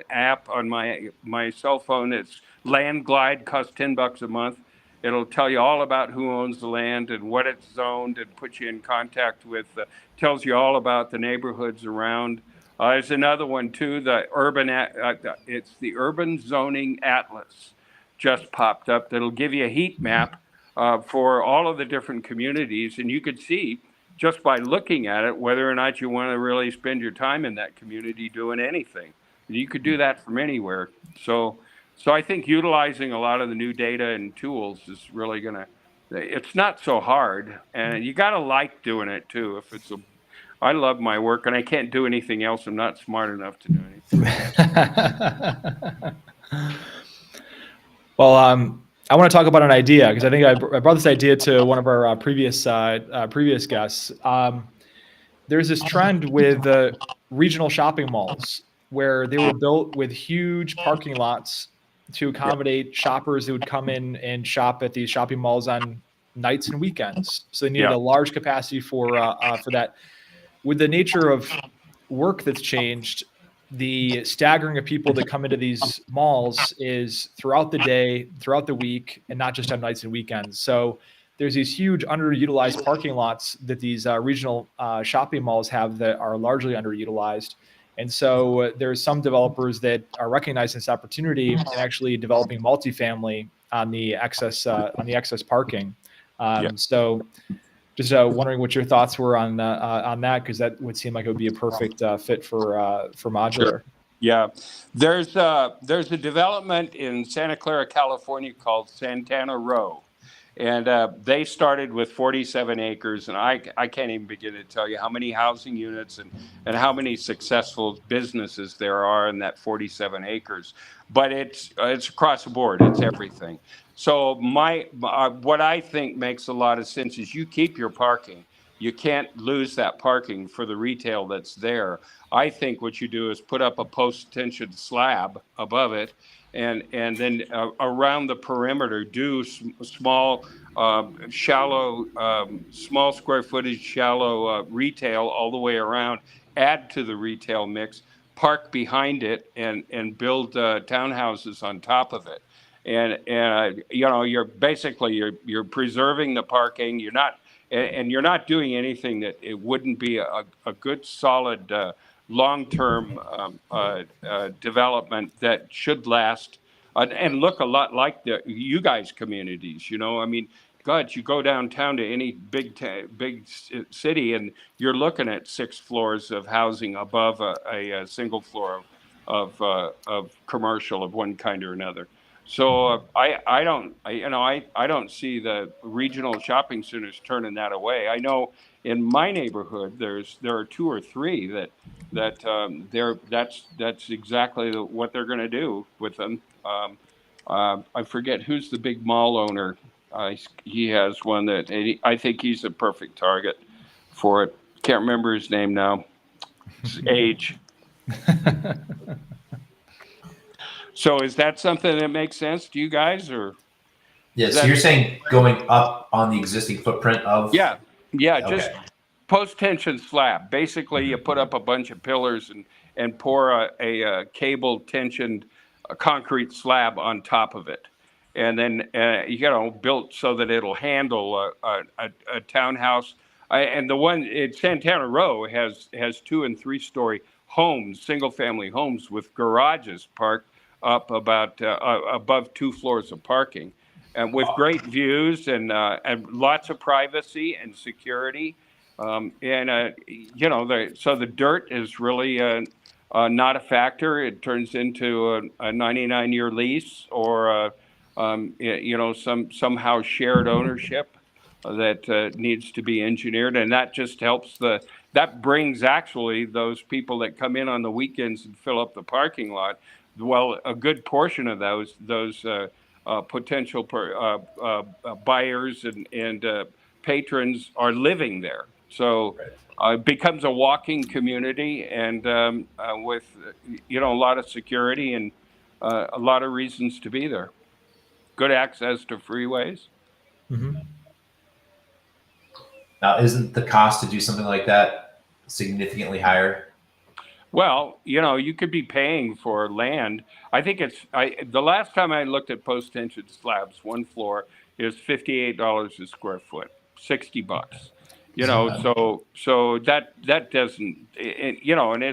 app on my cell phone. It's Land Glide, costs $10 a month. It'll tell you all about who owns the land and what it's zoned, and put you in contact with, tells you all about the neighborhoods around. There's another one too, it's the Urban Zoning Atlas, just popped up. That'll give you a heat map for all of the different communities, and you could see just by looking at it whether or not you want to really spend your time in that community doing anything. You could do that from anywhere. So So I think utilizing a lot of the new data and tools is really it's not so hard, and you got to like doing it too. I love my work and I can't do anything else. I'm not smart enough to do anything.
Well, I want to talk about an idea because I think I brought this idea to one of our previous guests. There's this trend with regional shopping malls where they were built with huge parking lots to accommodate shoppers who would come in and shop at these shopping malls on nights and weekends. So they needed a large capacity for that. With the nature of work that's changed, the staggering of people that come into these malls is throughout the day, throughout the week, and not just on nights and weekends. So there's these huge underutilized parking lots that these regional shopping malls have that are largely underutilized. And so there's some developers that are recognizing this opportunity and actually developing multifamily on the excess parking. So just wondering what your thoughts were on that, because that would seem like it would be a perfect fit for modular.
Sure. Yeah, there's a development in Santa Clara, California called Santana Row, and they started with 47 acres, and I can't even begin to tell you how many housing units and how many successful businesses there are in that 47 acres. But it's across the board. It's everything. So what I think makes a lot of sense is you keep your parking. You can't lose that parking for the retail that's there. I think what you do is put up a post-tension slab above it, and then around the perimeter do small, shallow, small square footage, shallow retail all the way around. Add to the retail mix, park behind it, and build townhouses on top of it. And you're basically you're preserving the parking. You're not doing anything that it wouldn't be a good solid long-term development that should last and look a lot like you guys' communities. I mean, God, you go downtown to any big city and you're looking at 6 floors of housing above a single floor of commercial of one kind or another. So I don't see the regional shopping centers turning that away. I know in my neighborhood there are 2 or 3 that's exactly what they're going to do with them. I forget who's the big mall owner. He has one that I think he's a perfect target for it. Can't remember his name now. His age. So is that something that makes sense to you guys, or?
Yeah, so you're saying going up on the existing footprint of?
Yeah,
Okay.
just post-tension slab. Basically, you put up a bunch of pillars and pour a cable tensioned concrete slab on top of it, and then built so that it'll handle a townhouse. And the one in Santana Row has 2 and 3 story homes, single family homes with garages parked up about above 2 floors of parking, and with great views and lots of privacy and security. So the dirt is really not a factor. It turns into a 99-year lease or somehow shared ownership that needs to be engineered, and that just helps that brings actually those people that come in on the weekends and fill up the parking lot. Well, a good portion of those potential buyers and patrons are living there. So it becomes a walking community, and with a lot of security and a lot of reasons to be there. Good access to freeways.
Mm-hmm.
Now, isn't the cost to do something like that significantly higher?
Well, you could be paying for land. I think the last time I looked at post-tension slabs, 1 floor is $58 a square foot, $60. So that doesn't, and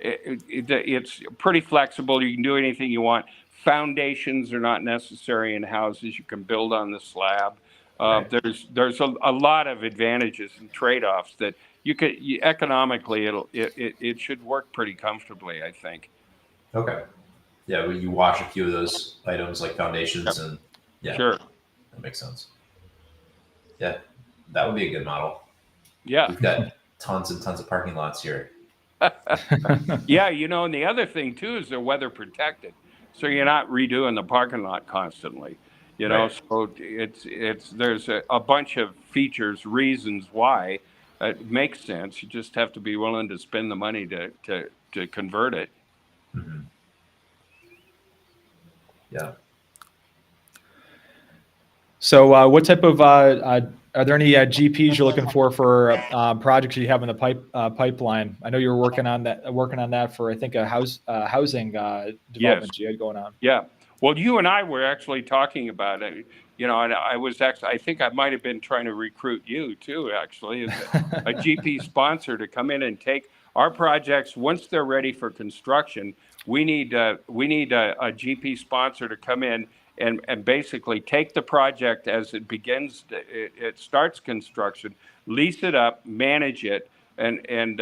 it's pretty flexible. You can do anything you want. Foundations are not necessary in houses. You can build on the slab.
Right.
There's a lot of advantages and trade-offs that economically it should work pretty comfortably, I think.
Okay. Yeah, you wash a few of those items like foundations and yeah,
Sure.
that makes sense. Yeah, that would be a good model.
Yeah.
We've got tons and tons of parking lots here.
Yeah, and the other thing too is they're weather protected, so you're not redoing the parking lot constantly.
Right.
So there's a bunch of features, reasons why it makes sense. You just have to be willing to spend the money to convert it.
Mm-hmm. Yeah.
So, what type of are there any GPs you're looking for projects you have in the pipeline? I know you're working on that for I think a housing development you had going on.
Yeah. Well, you and I were actually talking about it, and I was actually, I think I might have been trying to recruit you too, actually, as a GP sponsor to come in and take our projects once they're ready for construction. We need a GP sponsor to come in and basically take the project as it begins, it starts construction, lease it up, manage it, and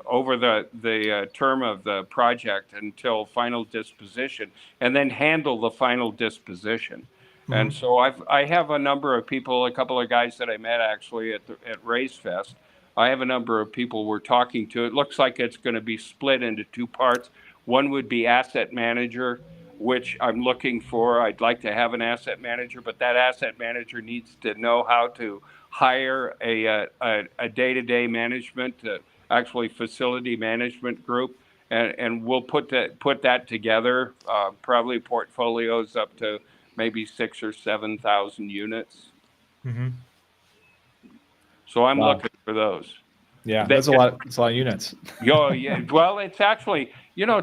over the term of the project until final disposition, and then handle the final disposition. Mm-hmm. And so I have a number of people, a couple of guys that I met actually at Raise Fest. I have a number of people we're talking to. It looks like it's going to be split into two parts. One would be asset manager, which I'm looking for. I'd like to have an asset manager, but that asset manager needs to know how to hire a day-to-day management, actually facility management group, and we'll put that together. Probably portfolios up to maybe 6,000 or 7,000 units.
Mm-hmm.
So I'm looking for those.
Yeah, that's a lot. It's a lot of units.
Yeah. Well, it's actually,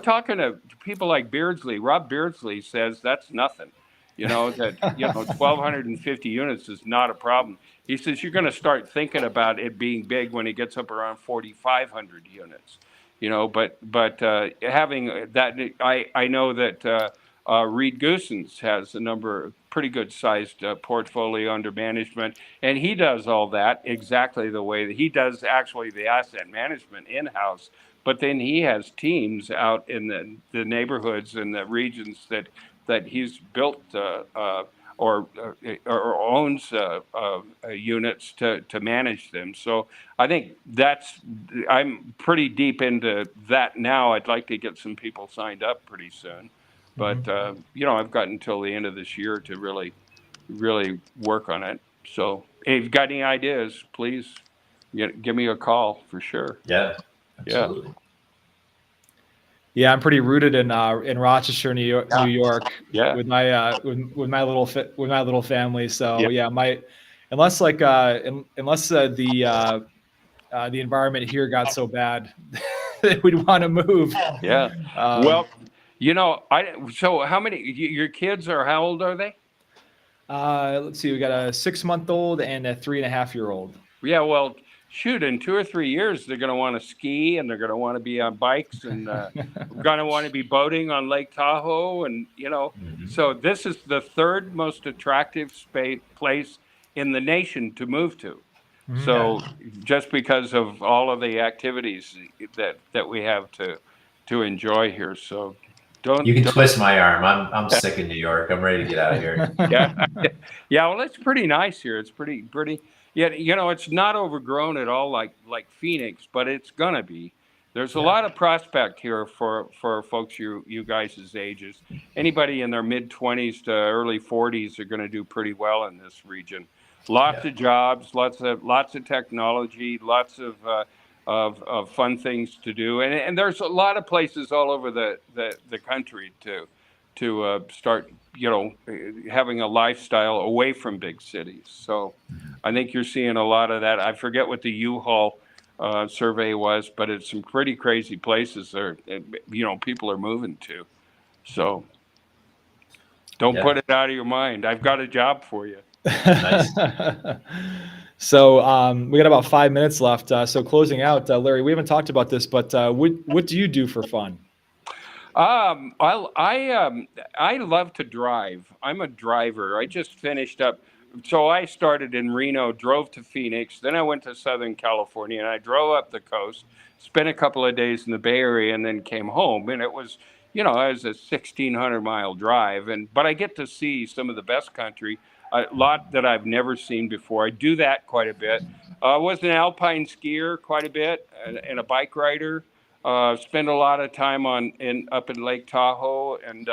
talking to people like Beardsley. Rob Beardsley says that's nothing. That 1,250 units is not a problem. He says you're going to start thinking about it being big when it gets up around 4,500 units. But having that, I know that Reed Goosens has a number of pretty good sized portfolio under management, and he does all that exactly the way that he does actually the asset management in-house. But then he has teams out in the neighborhoods and the regions that he's built or owns units to manage them. So I think I'm pretty deep into that now. I'd like to get some people signed up pretty soon. But, I've got until the end of this year to really, really work on it. So if you've got any ideas, please give me a call for sure.
Yeah, absolutely.
Yeah, I'm pretty rooted in Rochester, New York,
Yeah.
with my with my little family. So unless the environment here got so bad, we'd want to move.
Yeah. So how many your kids are? How old are they?
Let's see. We got a 6-month-old and a 3.5-year-old.
Yeah. Well, shoot, in 2 or 3 years, they're going to want to ski and they're going to want to be on bikes and going to want to be boating on Lake Tahoe. And, so this is the third most attractive place in the nation to move to. Mm-hmm. So just because of all of the activities that we have to enjoy here. So
you can twist my arm. I'm sick in New York. I'm ready to get out of here.
Yeah. Well, it's pretty nice here. It's pretty. Yeah, it's not overgrown at all like Phoenix, but it's gonna be. There's a lot of prospect here for folks you guys' ages. Anybody in their mid-20s to early 40s are going to do pretty well in this region. Lots of jobs, lots of technology, lots of fun things to do, and there's a lot of places all over the country to start having a lifestyle away from big cities. So I think you're seeing a lot of that. I forget what the U-Haul survey was, but it's some pretty crazy places there, people are moving to. So don't put it out of your mind. I've got a job for you.
Nice.
So we got about 5 minutes left. So closing out, Larry, we haven't talked about this, but what do you do for fun?
I love to drive. I'm a driver. I just finished up. So I started in Reno, drove to Phoenix, then I went to Southern California, and I drove up the coast, spent a couple of days in the Bay Area, and then came home. And it was you know, it's a 1,600-mile drive, but I get to see some of the best country, a lot that I've never seen before. I do that quite a bit. I was an alpine skier quite a bit and a bike rider. Spend a lot of time up in Lake Tahoe, and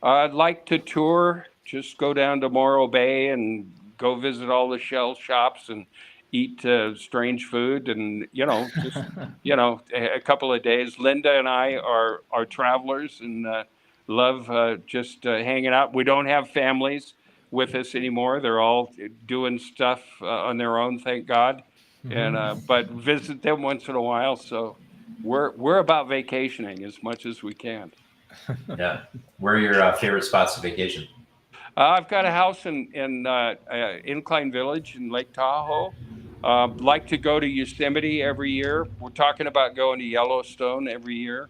I'd like to tour. Just go down to Morro Bay and go visit all the shell shops and eat strange food, and just a couple of days. Linda and I are travelers and love just hanging out. We don't have families with us anymore. They're all doing stuff on their own, thank God. And but visit them once in a while. So we're about vacationing as much as we can.
Yeah. Where are your favorite spots to vacation?
I've got a house in Incline Village in Lake Tahoe. Like to go to Yosemite every year. We're talking about going to Yellowstone every year.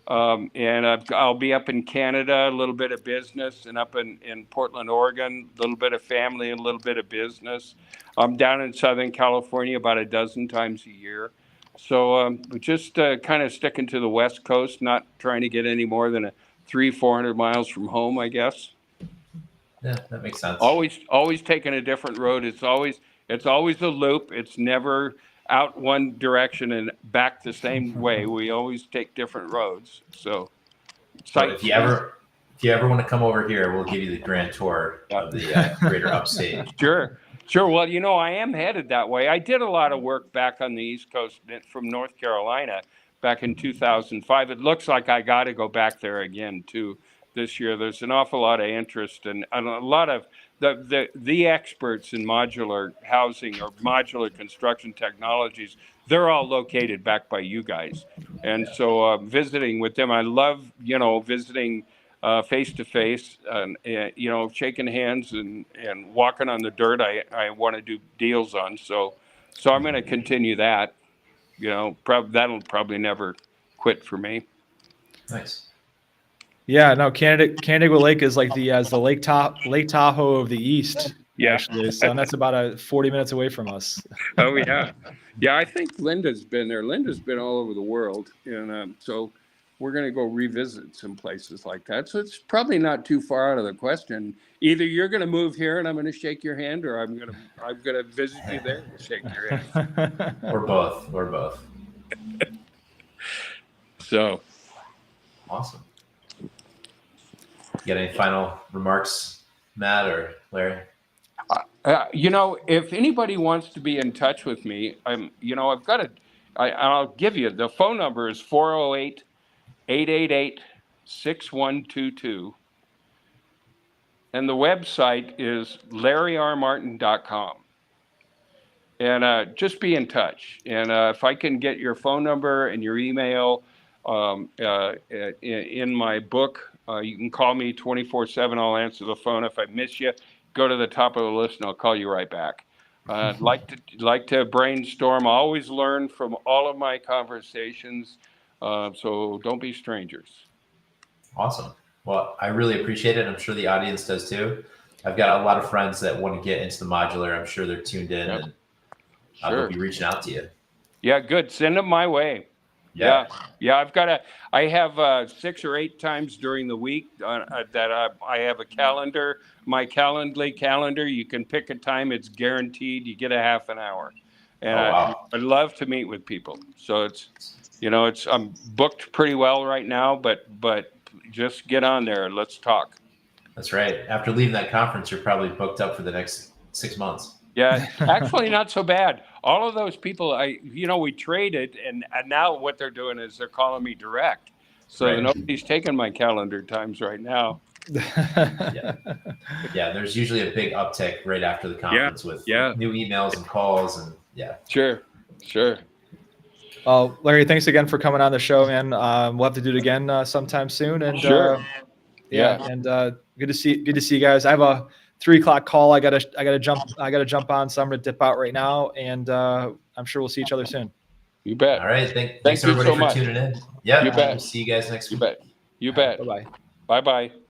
And I'll be up in Canada, a little bit of business, and up in Portland, Oregon, a little bit of family, and a little bit of business. I'm down in Southern California about a dozen times a year. So just kind of sticking to the West Coast, not trying to get any more than 300-400 miles from home, I guess.
Yeah, that makes sense.
Always taking a different road. It's always a loop. It's never out one direction and back the same way. We always take different roads. So
if you ever want to come over here, we'll give you the grand tour of the greater upstate.
Sure. Well, I am headed that way. I did a lot of work back on the East Coast from North Carolina back in 2005. It looks like I got to go back there again too this year. There's an awful lot of interest and a lot of the experts in modular housing or modular construction technologies. They're all located back by you guys. And so visiting with them, I love, visiting face to face and, shaking hands and walking on the dirt I want to do deals on. So I'm going to continue that, that'll probably never quit for me.
Nice.
Yeah, no, Canandaigua Lake is like the Lake Tahoe of the East.
Yeah.
Actually. So that's about 40 minutes away from us.
Oh yeah. Yeah. I think Linda's been there. Linda's been all over the world. And so we're going to go revisit some places like that. So it's probably not too far out of the question. Either you're going to move here and I'm going to shake your hand, or I'm going to visit you there and shake your hand.
Or both.
So.
Awesome. You got any final remarks, Matt or Larry?
If anybody wants to be in touch with me, I'll give you the phone number is 408-888-6122. And the website is larryrmartin.com. And just be in touch. And if I can get your phone number and your email in my book, you can call me 24/7. I'll answer the phone. If I miss you, go to the top of the list and I'll call you right back. Like to brainstorm. I always learn from all of my conversations. So don't be strangers.
Awesome. Well, I really appreciate it. I'm sure the audience does too. I've got a lot of friends that want to get into the modular. I'm sure they're tuned in.
Yep.
And I'll be reaching out to you. Yeah,
good. Send them my way. Yeah. I have 6 or 8 times during the week that I have a calendar, my Calendly calendar. You can pick a time. It's guaranteed. You get a half an hour. And
wow.
I love to meet with people. So I'm booked pretty well right now, but just get on there and let's talk.
That's right. After leaving that conference, you're probably booked up for the next 6 months.
Yeah, actually not so bad. All of those people, we traded, and now what they're doing is they're calling me direct. So right. Nobody's taking my calendar times right now.
Yeah, there's usually a big uptick right after the conference with new emails and calls and
Sure.
Larry, thanks again for coming on the show, man. We'll have to do it again sometime soon. And
sure.
And good to see you guys. I have a 3:00 call. I gotta jump on, so I'm gonna dip out right now, and I'm sure we'll see each other soon.
You bet.
All right. Thanks everybody for tuning in. Yeah.
You bet.
See you guys next week.
You bet.
Bye-bye.
Bye-bye.